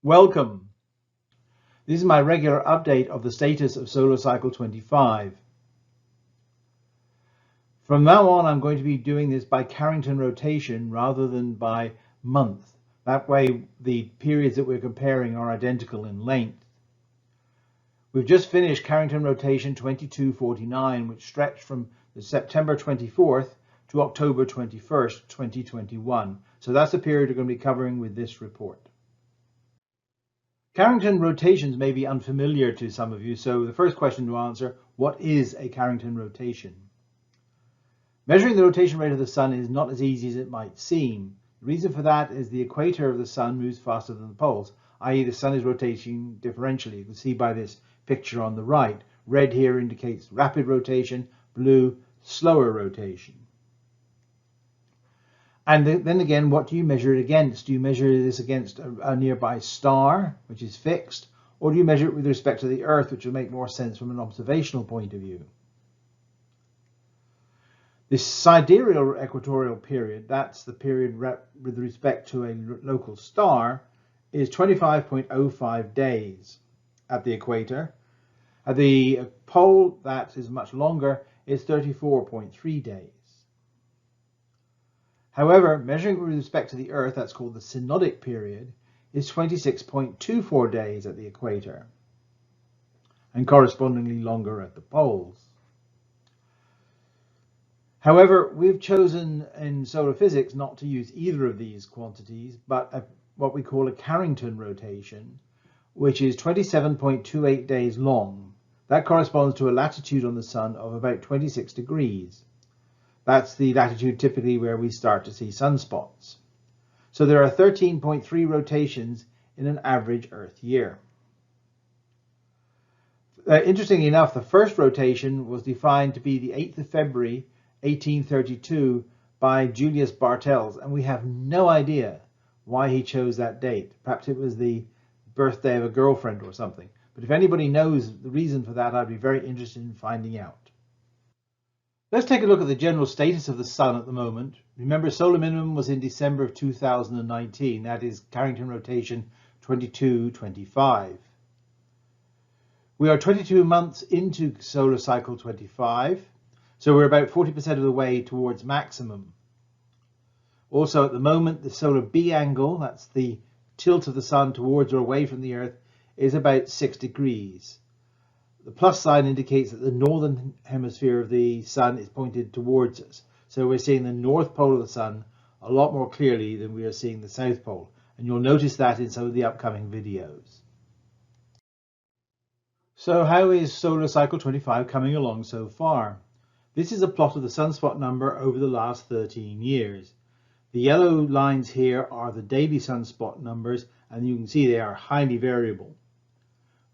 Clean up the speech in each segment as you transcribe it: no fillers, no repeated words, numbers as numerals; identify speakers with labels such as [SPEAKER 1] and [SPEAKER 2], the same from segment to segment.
[SPEAKER 1] Welcome! This is my regular update of the status of solar cycle 25. From now on, I'm going to be doing this by Carrington rotation rather than by month. That way the periods that we're comparing are identical in length. We've just finished Carrington rotation 2249, which stretched from September 24th to October 21st, 2021. So that's the period we're going to be covering with this report. Carrington rotations may be unfamiliar to some of you, so the first question to answer, what is a Carrington rotation? Measuring the rotation rate of the Sun is not as easy as it might seem. The reason for that is the equator of the Sun moves faster than the poles, i.e. the Sun is rotating differentially. You can see by this picture on the right. Red here indicates rapid rotation, blue, slower rotation. And then again, what do you measure it against? Do you measure this against a nearby star, which is fixed, or do you measure it with respect to the Earth, which will make more sense from an observational point of view? This sidereal equatorial period, that's the period with respect to a local star, is 25.05 days at the equator. At the pole, that is much longer, is 34.3 days. However, measuring with respect to the Earth, that's called the synodic period, is 26.24 days at the equator, and correspondingly longer at the poles. However, we've chosen in solar physics not to use either of these quantities, but what we call a Carrington rotation, which is 27.28 days long. That corresponds to a latitude on the Sun of about 26 degrees. That's the latitude typically where we start to see sunspots. So there are 13.3 rotations in an average Earth year. Interestingly enough, the first rotation was defined to be the 8th of February, 1832 by Julius Bartels, and we have no idea why he chose that date. Perhaps it was the birthday of a girlfriend or something. But if anybody knows the reason for that, I'd be very interested in finding out. Let's take a look at the general status of the Sun at the moment. Remember, solar minimum was in December of 2019. That is Carrington rotation 2225. We are 22 months into solar cycle 25, so we're about 40% of the way towards maximum. Also, at the moment, the solar B angle, that's the tilt of the Sun towards or away from the Earth, is about 6 degrees. The plus sign indicates that the northern hemisphere of the Sun is pointed towards us. So we're seeing the north pole of the Sun a lot more clearly than we are seeing the south pole. And you'll notice that in some of the upcoming videos. So how is solar cycle 25 coming along so far? This is a plot of the sunspot number over the last 13 years. The yellow lines here are the daily sunspot numbers, and you can see they are highly variable.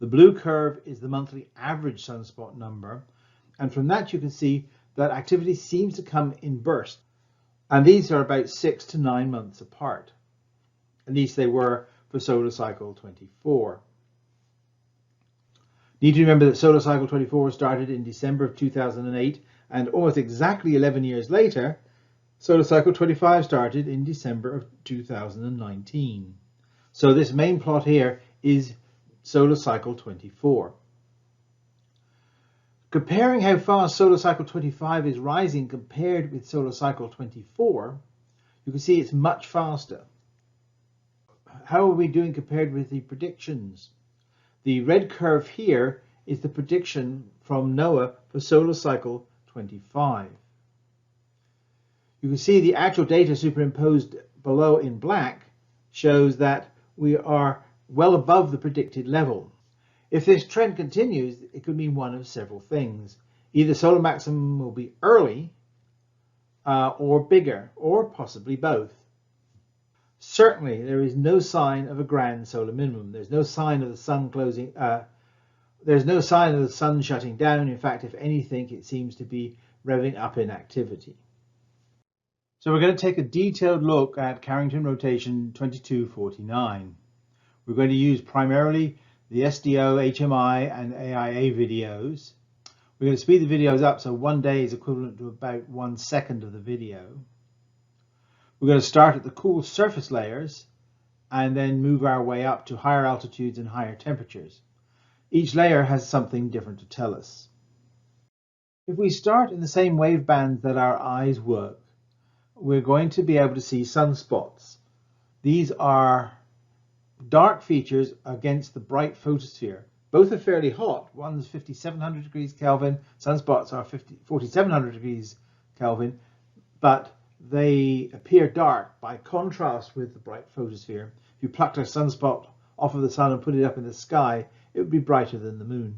[SPEAKER 1] The blue curve is the monthly average sunspot number, and from that you can see that activity seems to come in bursts, and these are about 6 to 9 months apart. At least they were for solar cycle 24. Need to remember that solar cycle 24 started in December of 2008, and almost exactly 11 years later, solar cycle 25 started in December of 2019. So this main plot here is solar cycle 24. Comparing how fast solar cycle 25 is rising compared with solar cycle 24, you can see it's much faster. How are we doing compared with the predictions? The red curve here is the prediction from NOAA for solar cycle 25. You can see the actual data superimposed below in black shows that we are well above the predicted level. If this trend continues, it could mean one of several things. Either solar maximum will be early or bigger, or possibly both. Certainly, there is no sign of a grand solar minimum. There's no sign of the Sun closing. There's no sign of the Sun shutting down. In fact, if anything, it seems to be revving up in activity. So we're going to take a detailed look at Carrington rotation 2249. We're going to use primarily the SDO, HMI and AIA videos. We're going to speed the videos up so 1 day is equivalent to about 1 second of the video. We're going to start at the cool surface layers and then move our way up to higher altitudes and higher temperatures. Each layer has something different to tell us. If we start in the same wave bands that our eyes work, we're going to be able to see sunspots. These are dark features against the bright photosphere. Both are fairly hot. One's 5,700 degrees Kelvin, sunspots are 4,700 degrees Kelvin, but they appear dark by contrast with the bright photosphere. If you plucked a sunspot off of the sun and put it up in the sky, it would be brighter than the moon.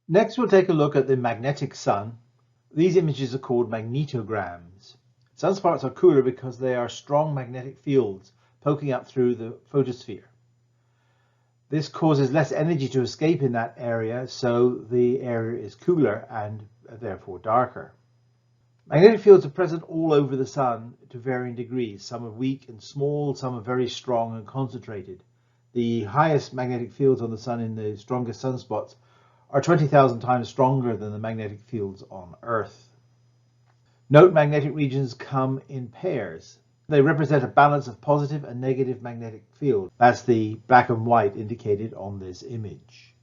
[SPEAKER 1] Next, we'll take a look at the magnetic sun. These images are called magnetograms. Sunspots are cooler because they are strong magnetic fields poking up through the photosphere. This causes less energy to escape in that area, so the area is cooler and therefore darker. Magnetic fields are present all over the sun to varying degrees. Some are weak and small, some are very strong and concentrated. The highest magnetic fields on the sun in the strongest sunspots are 20,000 times stronger than the magnetic fields on Earth. Note magnetic regions come in pairs. They represent a balance of positive and negative magnetic field. That's the black and white indicated on this image.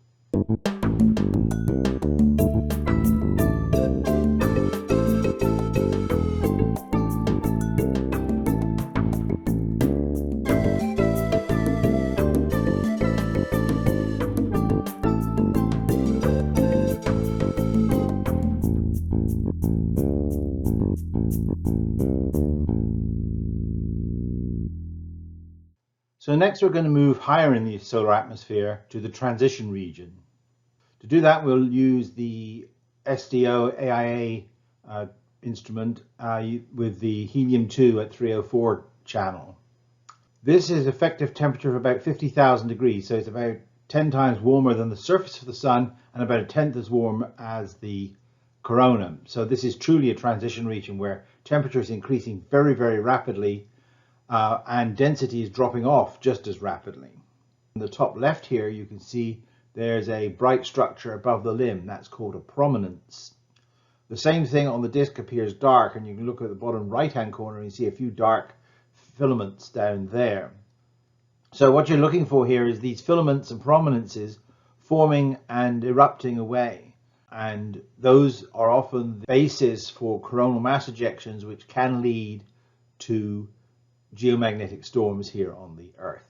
[SPEAKER 1] So next we're going to move higher in the solar atmosphere to the transition region. To do that, we'll use the SDO AIA instrument with the helium-2 at 304 channel. This is effective temperature of about 50,000 degrees, so it's about 10 times warmer than the surface of the sun and about a tenth as warm as the corona. So this is truly a transition region where temperature is increasing very, very rapidly and density is dropping off just as rapidly. In the top left here, you can see there's a bright structure above the limb. That's called a prominence. The same thing on the disk appears dark, and you can look at the bottom right-hand corner and you see a few dark filaments down there. So what you're looking for here is these filaments and prominences forming and erupting away. And those are often the basis for coronal mass ejections, which can lead to geomagnetic storms here on the Earth.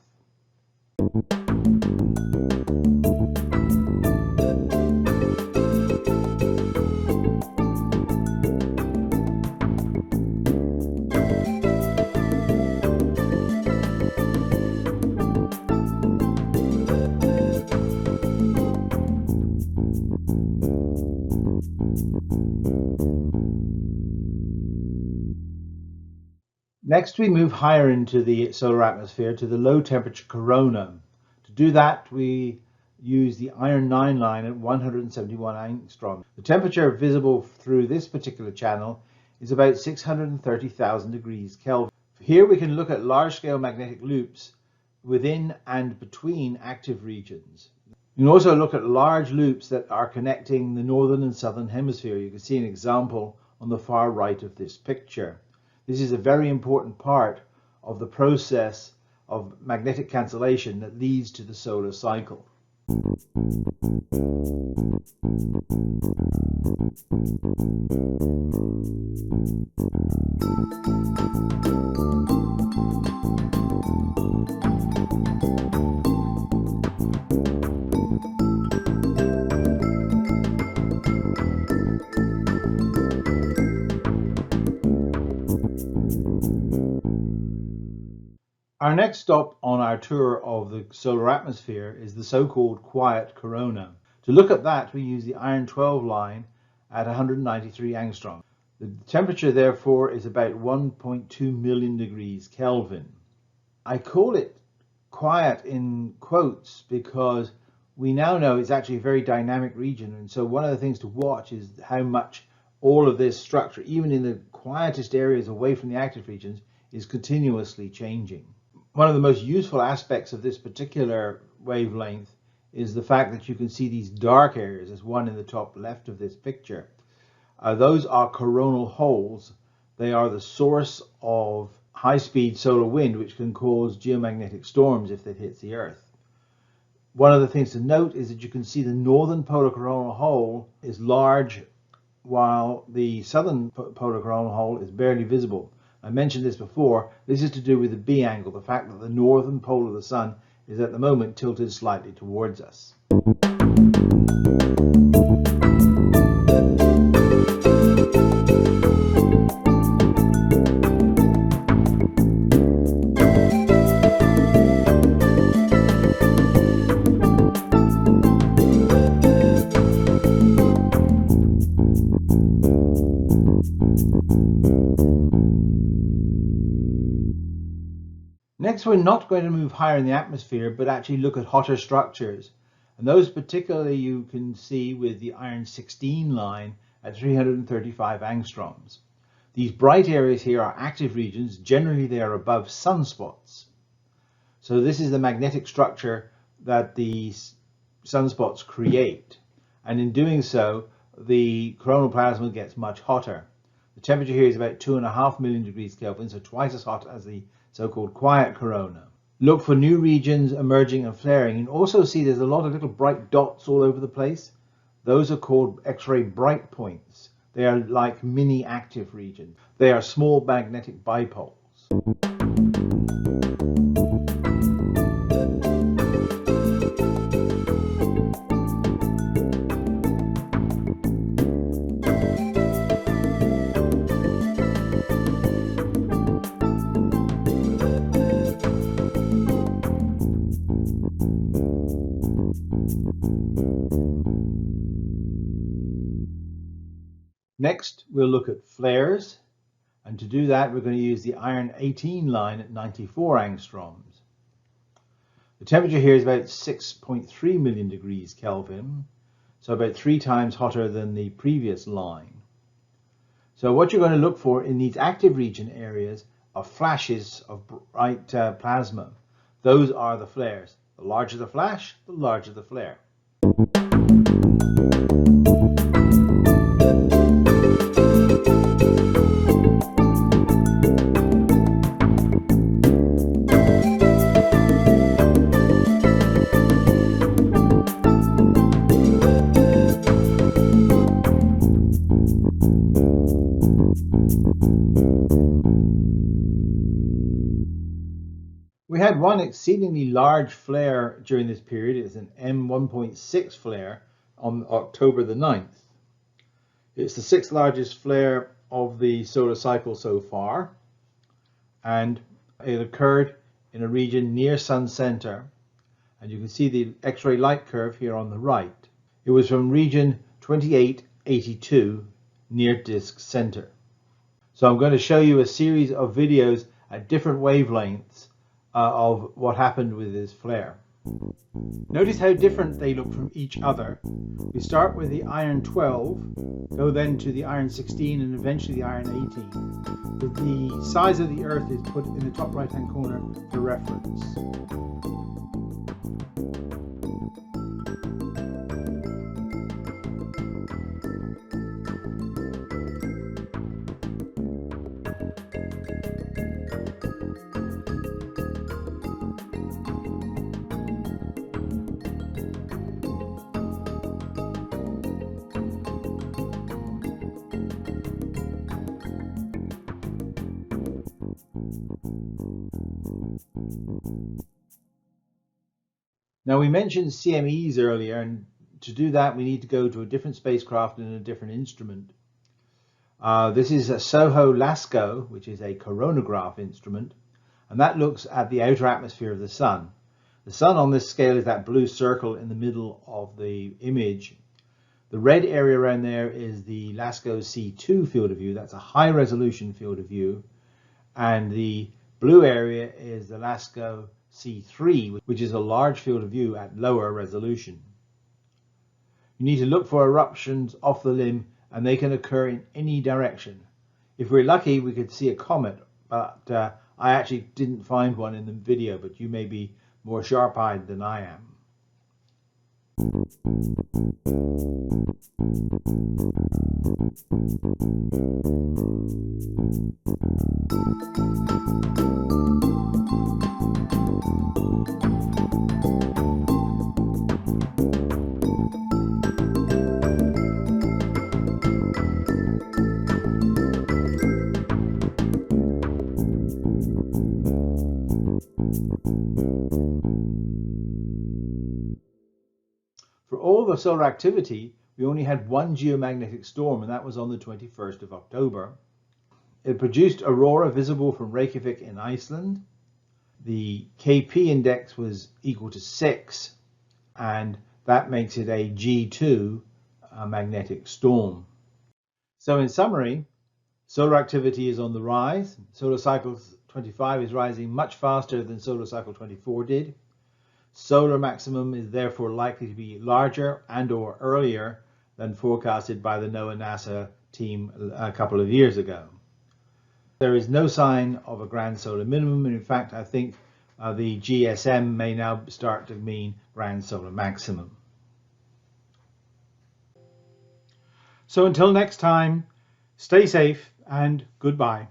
[SPEAKER 1] Next, we move higher into the solar atmosphere to the low temperature corona. To do that, we use the iron 9 line at 171 angstrom. The temperature visible through this particular channel is about 630,000 degrees Kelvin. Here we can look at large-scale magnetic loops within and between active regions. You can also look at large loops that are connecting the northern and southern hemisphere. You can see an example on the far right of this picture. This is a very important part of the process of magnetic cancellation that leads to the solar cycle. Our next stop on our tour of the solar atmosphere is the so-called quiet corona. To look at that, we use the iron 12 line at 193 angstrom. The temperature, therefore, is about 1.2 million degrees Kelvin. I call it quiet in quotes because we now know it's actually a very dynamic region, and so one of the things to watch is how much all of this structure, even in the quietest areas away from the active regions, is continuously changing. One of the most useful aspects of this particular wavelength is the fact that you can see these dark areas. There's one in the top left of this picture. Those are coronal holes. They are the source of high-speed solar wind, which can cause geomagnetic storms if it hits the Earth. One of the things to note is that you can see the northern polar coronal hole is large, while the southern polar coronal hole is barely visible. I mentioned this before. This is to do with the B angle, the fact that the northern pole of the sun is at the moment tilted slightly towards us. Next, we're not going to move higher in the atmosphere, but actually look at hotter structures. And those particularly you can see with the iron 16 line at 335 angstroms. These bright areas here are active regions. Generally, they are above sunspots. So this is the magnetic structure that the sunspots create. And in doing so, the coronal plasma gets much hotter. The temperature here is about 2.5 million degrees Kelvin, so twice as hot as the so-called quiet corona. Look for new regions emerging and flaring, and also see there's a lot of little bright dots all over the place. Those are called X-ray bright points. They are like mini active regions. They are small magnetic bipoles. Next, we'll look at flares, and to do that, we're going to use the iron 18 line at 94 angstroms. The temperature here is about 6.3 million degrees Kelvin, so about 3 times hotter than the previous line. So what you're going to look for in these active region areas are flashes of bright plasma. Those are the flares. The larger the flash, the larger the flare. We had one exceedingly large flare during this period. It's an M1.6 flare on October the 9th. It's the 6th largest flare of the solar cycle so far, and it occurred in a region near Sun Center, and you can see the X-ray light curve here on the right. It was from region 2882 near disk center. So I'm going to show you a series of videos at different wavelengths of what happened with this flare. Notice how different they look from each other. We start with the iron 12, go then to the iron 16, and eventually the iron 18. The size of the Earth is put in the top right hand corner for reference. Now, we mentioned CMEs earlier, and to do that we need to go to a different spacecraft and a different instrument. This is a SOHO LASCO, which is a coronagraph instrument, and that looks at the outer atmosphere of the sun. The sun on this scale is that blue circle in the middle of the image. The red area around there is the LASCO C2 field of view. That's a high resolution field of view. And the blue area is the LASCO C3, which is a large field of view at lower resolution. You need to look for eruptions off the limb, and they can occur in any direction. If we're lucky, we could see a comet, but I actually didn't find one in the video, but you may be more sharp-eyed than I am. For all the solar activity, we only had one geomagnetic storm, and that was on the 21st of October. It produced aurora visible from Reykjavik in Iceland. The KP index was equal to 6, and that makes it a G2 magnetic storm. So in summary, solar activity is on the rise. Solar cycle 25 is rising much faster than solar cycle 24 did. Solar maximum is therefore likely to be larger and or earlier than forecasted by the NOAA-NASA team a couple of years ago. There is no sign of a grand solar minimum, and in fact I think the GSM may now start to mean grand solar maximum. So until next time, stay safe and goodbye.